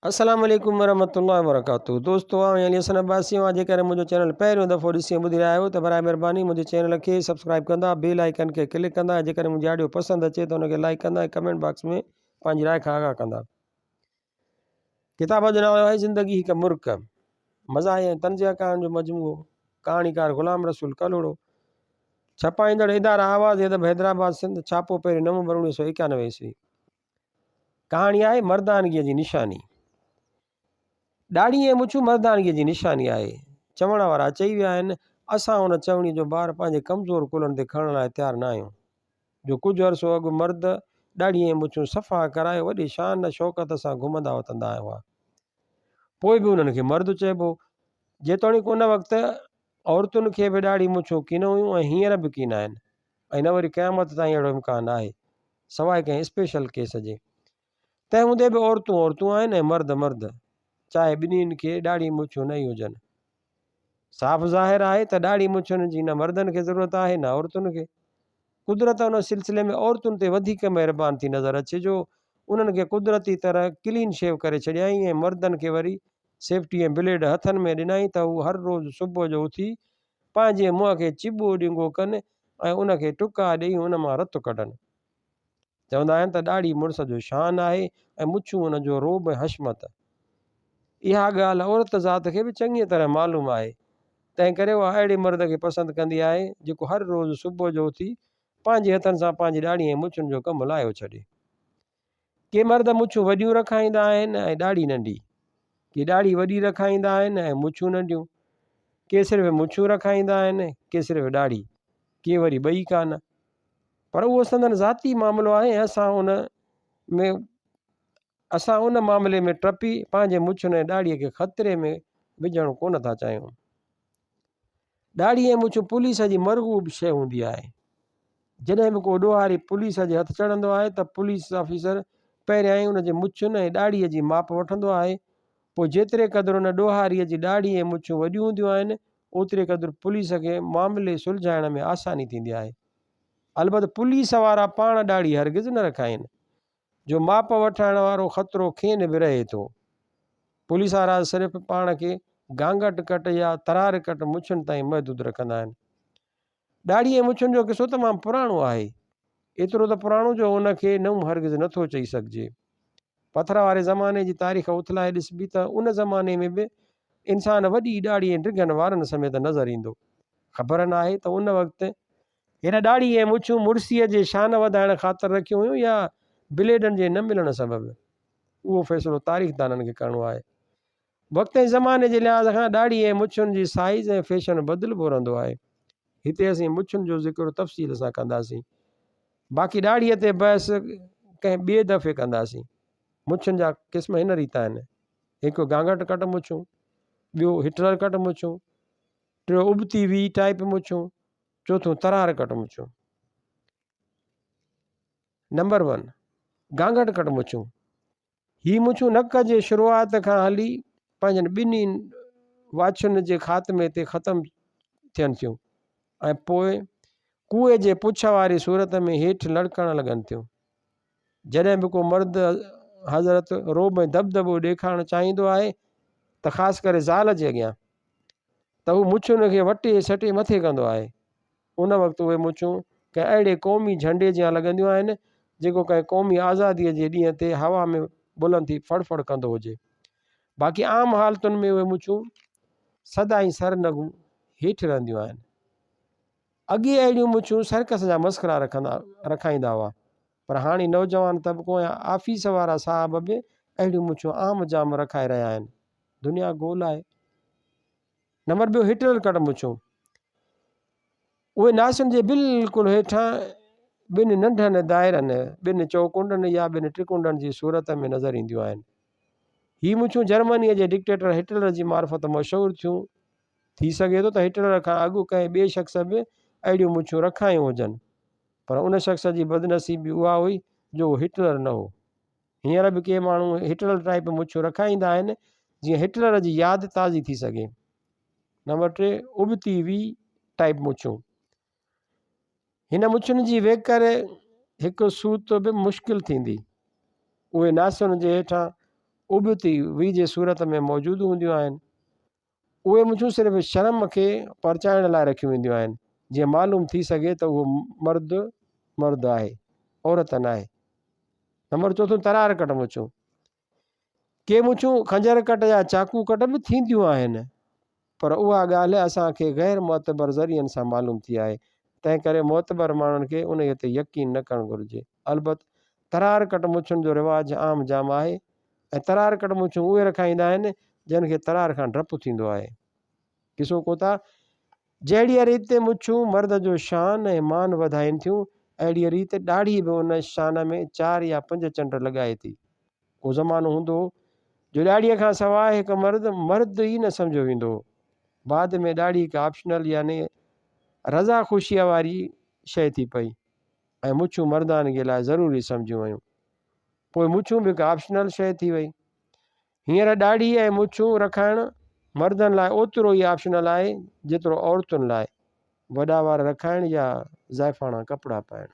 अस्सलाम वालेकुम वरहमतुल्लाहि वबरकातुहू। दोस्तों अली हसन अब्बासी आहियां। जेकर मुंहिंजो चैनल पहिरियों दफ़ो ॾिसी ॿुधी रहिया आहियो त बराए महिरबानी मुंहिंजे चैनल खे सब्सक्राइब कंदा, बेल आइकन खे क्लिक कंदा। जेकर मुंहिंजी ऑडियो पसंदि अचे त उनखे लाइक कंदा ऐं कमेंट बॉक्स में पंहिंजी राय खां आगाह कंदा। किताब जो नालो आहे ज़िंदगी हिकु मुर्क। मज़ाही ऐं तंज़िया कहाणी जो मजमूओ। कहाणीकार ग़ुलाम रसूल कलोड़ो। छपाईंदड़ इदारा आवाज़ अदब हैदराबाद सिंध। छापो पहिरीं नवंबर 1991 ईस्वी। कहाणी आहे मर्दानगीअ जी निशानी। ॾाढ़ी ऐं मुछूं मर्दानगीअ जी निशानी आहे। चवण वारा चई विया आहिनि असां उन चवणी जो ॿार पंहिंजे कमज़ोर कुलनि ते खणण लाइ तयारु न आहियूं। जो कुझु अर्सो अॻु मर्द ॾाढ़ी ऐं मुछूं सफ़ा कराए वॾी शान शौक़त सां घुमंदा वतंदा हुआ। पोइ बि उन्हनि खे मर्द चइबो, जेतोणीकि उन वक़्तु औरतुनि खे बि ॾाढ़ी मुछूं कीन हुयूं ऐं हींअर बि कीन आहिनि ऐं न वरी क़यामत ताईं अहिड़ो इम्कानु आहे सवाइ कंहिं स्पेशल केस जे। तंहिं हूंदे बि औरतूं औरतूं आहिनि ऐं मर्द मर्द, चाहे ॿिन्हिनि खे ॾाढ़ी मुछूं न ई हुजनि। साफ़ ज़ाहिर आहे त ॾाढ़ी मुछुनि जी न मर्दनि खे ज़रूरत आहे न औरतुनि खे। कुदरत उन सिलसिले में औरतुनि ते वधीक महिरबानी थी नज़र अचे जो उन्हनि खे कुदरती तरह क्लीन शेव करे छॾियईं ऐं मर्दनि खे वरी सेफ्टी ऐं ब्लेड हथनि में ॾिनई त हू हर रोज़ु सुबुह जो उथी पंहिंजे मुंहं खे चिॿो ॾिंगो कनि ऐं उनखे टुका ॾेई उन मां रतु कढनि। चवंदा आहिनि त ॾाढ़ी मुड़ुस जो शान आहे ऐं मुछूं उनजो रोब ऐं हशमत। इहा ॻाल्हि औरत ज़ात खे बि चङी तरह मालूम आहे। तंहिं करे उहा अहिड़े मर्द खे पसंदि कंदी आहे जेको हर रोज़ु सुबुह जो उथी पंहिंजे हथनि सां पंहिंजी ॾाढ़ी ऐं मुछुनि जो कमु लाहियो छॾे। के मर्द मुछूं वॾियूं रखाईंदा आहिनि ऐं ॾाढ़ी नंढी। के ॾाढ़ी वॾी रखाईंदा आहिनि ऐं मुछूं नंढियूं। के सिर्फ़ु मुछूं रखाईंदा आहिनि, के सिर्फ़ु ॾाढ़ी, के वरी ॿई कान। पर उहो संदन ज़ाती मामिलो आहे ऐं असां उन मामले में टपी पंहिंजे मुछुनि ऐं ॾाढ़ीअ खे ख़तरे में विझणु कोन था चाहियूं। ॾाढ़ी ऐं मुछूं पुलिस जी मरग़ूब शइ हूंदी आहे। जॾहिं बि को ॾोहारी पुलिस जे हथु चढ़ंदो आहे त पुलिस ऑफिसर पहिरियां ई उनजे मुछुनि ऐं ॾाढ़ीअ जी माप वठंदो आहे। पोइ जेतिरे क़दुरु उन ॾोहारीअ जी ॾाढ़ी ऐं मुछूं वॾियूं हूंदियूं आहिनि ओतिरे क़दुरु पुलिस खे मामले सुलझाइण में आसानी थींदी आहे। अलबत पुलिस वारा पाण ॾाढ़ी हरगिज़ न रखाइनि जो माप वठण वारो ख़तरो खेनि बि रहे थो। पुलिस वारा सिर्फ़ु पाण खे गांगट कट या तरार कट मुछुनि ताईं महदूदु रखंदा आहिनि। ॾाढ़ी ऐं मुछुनि जो किसो तमामु पुराणो आहे। एतिरो त पुराणो जो उनखे नओं हरगिज़ नथो चई सघिजे। पथर वारे ज़माने जी तारीख़ उथलाए ॾिसबी त उन ज़माने में बि इंसान वॾी ॾाढ़ी ऐं ड्रिगनि वारनि समेत नज़र ईंदो। ख़बर न आहे त उन वक़्तु हिन ॾाढ़ी ऐं मुछूं मुड़सीअ जे शान वधाइण ख़ातिर रखियूं हुयूं या ब्लेडनि जे न मिलण सबबु। उहो फ़ैसिलो तारीख़दाननि खे करिणो आहे। वक़्त ऐं ज़माने जे लिहाज़ खां ॾाढ़ी ऐं मुछुनि जी साइज़ ऐं फैशन बदिलबो रहंदो आहे। हिते असीं मुछुनि जो ज़िक्र तफ़सील सां कंदासीं। बाक़ी ॾाढ़ीअ ते बहस कंहिं ॿिए दफ़े कंदासीं। मुछुनि जा क़िस्म हिन रीति आहिनि। हिकु गांगट कट मुछूं, ॿियो हिटलर कट मुछूं, टियों उबती वी टाइप मुछूं, चौथों तरार कट मुछूं। नंबर 1 गांगट कट मुछूं। ही मुछूं नक जे शुरूआत खां हली पंहिंजनि ॿिन्हिनि वाछुनि जे ख़ात्मे ते ख़तमु थियनि थियूं ऐं पोइ कुए जे पुछ वारी सूरत में हेठि लड़कणु लॻनि थियूं। जॾहिं बि को मर्द हज़रत रोब ऐं दबदबो ॾेखारणु चाहींदो आहे त ख़ासि करे ज़ाल जे अॻियां त हू मुछुनि खे वटे सटे मथे कंदो आहे। उन वक़्तु उहे मुछूं कंहिं अहिड़े क़ौमी झंडे जा लॻंदियूं आहिनि जेको कंहिं क़ौमी आज़ादीअ जे ॾींहं ते हवा में बुलंद थी फड़ कंदो हुजे। बाक़ी आम हालतुनि में उहे मुछूं सदाईं सरनगूं हेठि रहंदियूं आहिनि। अॻे अहिड़ियूं मुछूं सर्कस जा मस्करा रखाईंदा हुआ, पर हाणे नौजवान तबिको या आफ़ीस वारा साहब बि अहिड़ियूं मुछूं आम जाम रखाए रहिया आहिनि। दुनिया गोल आहे। नंबर 2 हिटलर कट मुछूं। उहे नासुनि जे बिल्कुलु हेठां ॿिनि नंढनि दाइरनि, ॿिनि चौकुंडनि या ॿिनि त्रिकुंडनि जी सूरत में नज़र ईंदियूं आहिनि। ही मुछूं जर्मनीअ जे डिक्टेटर हिटलर जी मार्फत मशहूरु थियूं। थी सघे थो त हिटलर खां अॻु कंहिं ॿिए शख़्स बि अहिड़ियूं मुछूं रखायूं हुजनि, पर उन शख़्स जी बदनसीबी उहा हुई जो हिटलर न हो। हींअर बि के माण्हू हिटलर टाइप मुछूं रखाईंदा आहिनि जीअं हिटलर जी यादि ताज़ी थी सघे। नंबर 3 उबती वी टाइप मुछूं। हिन मुछुनि जी वेकर हिकु सूत बि मुश्किल थींदी। उहे नासुनि जे हेठां उबती वी जे सूरत में मौजूदु हूंदियूं आहिनि। उहे मुछूं सिर्फ़ु शर्म खे परचाइण लाइ रखियूं वेंदियूं आहिनि, जीअं मालूम थी सघे त उहो मर्द आहे, औरत न आहे। नंबर चोथों, तरार कट मुछूं। के मुछूं खंजर कट या चाकू कट बि थींदियूं आहिनि, पर उहा ॻाल्हि असांखे ग़ैर मुअतबर ज़रियनि सां मालूम थी आहे, तंहिं करे मुअतबर माण्हुनि खे उन ते यकीन न करणु घुरिजे। अलबत तरार कट मुछुनि जो रिवाजु आम जाम आहे, ऐं तरार कट मुछूं उहे रखाईंदा आहिनि जिन खे तरार खां डपु थींदो आहे। ॾिसो को था, जहिड़ीअ रीति मुछूं मर्द जो शान ऐं मान वधाइनि थियूं, अहिड़ीअ रीति ॾाढ़ी बि उन शान में 4 या 5 चंड लॻाए थी। को ज़मानो हूंदो जो ॾाढ़ीअ खां सवाइ हिकु मर्द ई न सम्झो वेंदो। बाद में ॾाढ़ी हिकु ऑप्शनल यानी रज़ा ख़ुशीअ वारी शइ थी पई ऐं मुछूं मर्दानगी लाइ ज़रूरी सम्झियूं वयूं। पोइ मुछूं बि हिकु ऑप्शनल शइ थी वई। हींअर ॾाढ़ी ऐं मुछूं रखाइणु मर्दनि लाइ ओतिरो ई ऑप्शनल आहे जेतिरो औरतुनि लाइ वॾा वार रखाइण या ज़ाइफ़ाणा कपिड़ा पाइणु।